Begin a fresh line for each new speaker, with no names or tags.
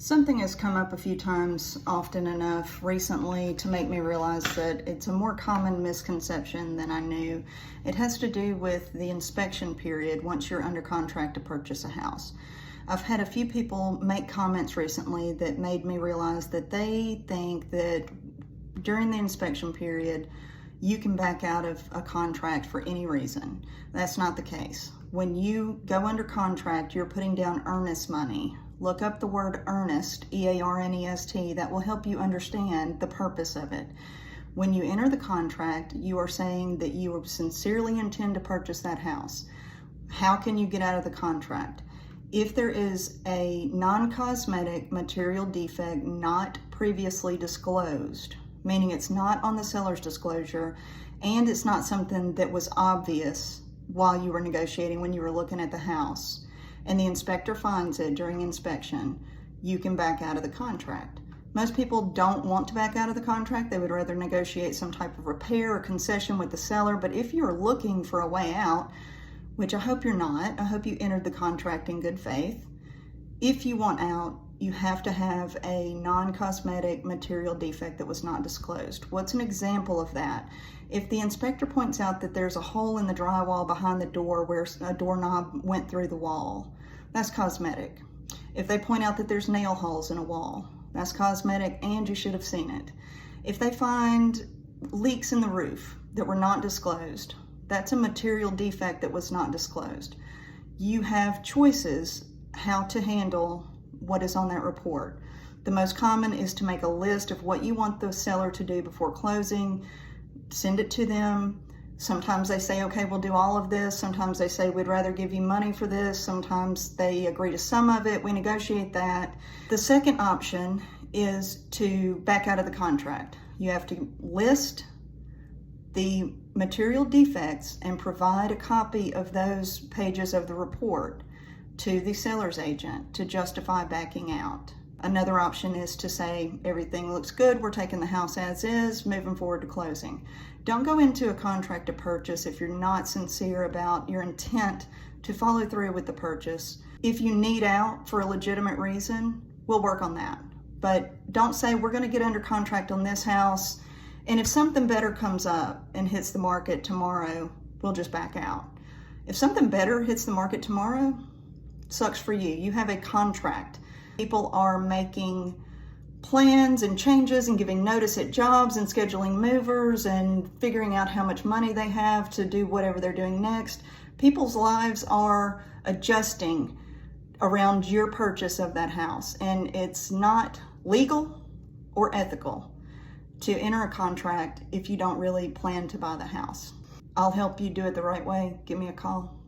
Something has come up a few times, often enough recently, to make me realize that it's a more common misconception than I knew. It has to do with the inspection period once you're under contract to purchase a house. I've had a few people make comments recently that made me realize that they think that during the inspection period, you can back out of a contract for any reason. That's not the case. When you go under contract, you're putting down earnest money. Look up the word earnest, E-A-R-N-E-S-T. That will help you understand the purpose of it. When you enter the contract, you are saying that you sincerely intend to purchase that house. How can you get out of the contract? If there is a non-cosmetic material defect not previously disclosed, meaning it's not on the seller's disclosure and it's not something that was obvious while you were negotiating when you were looking at the house, and the inspector finds it during inspection, you can back out of the contract. Most people don't want to back out of the contract. They would rather negotiate some type of repair or concession with the seller. But if you're looking for a way out, which I hope you're not, I hope you entered the contract in good faith. If you want out, you have to have a non-cosmetic material defect that was not disclosed. What's an example of that? If the inspector points out that there's a hole in the drywall behind the door where a doorknob went through the wall, that's cosmetic. If they point out that there's nail holes in a wall, that's cosmetic and you should have seen it. If they find leaks in the roof that were not disclosed, that's a material defect that was not disclosed. You have choices how to handle what is on that report. The most common is to make a list of what you want the seller to do before closing, send it to them. Sometimes they say, okay, we'll do all of this. Sometimes they say, we'd rather give you money for this. Sometimes they agree to some of it. We negotiate that. The second option is to back out of the contract. You have to list the material defects and provide a copy of those pages of the report to the seller's agent to justify backing out. Another option is to say, everything looks good, we're taking the house as is, moving forward to closing. Don't go into a contract to purchase if you're not sincere about your intent to follow through with the purchase. If you need out for a legitimate reason, we'll work on that. But don't say, we're gonna get under contract on this house, and if something better comes up and hits the market tomorrow, we'll just back out. If something better hits the market tomorrow, sucks for you. You have a contract. People are making plans and changes and giving notice at jobs and scheduling movers and figuring out how much money they have to do whatever they're doing next. People's lives are adjusting around your purchase of that house, and it's not legal or ethical to enter a contract if you don't really plan to buy the house. I'll help you do it the right way. Give me a call.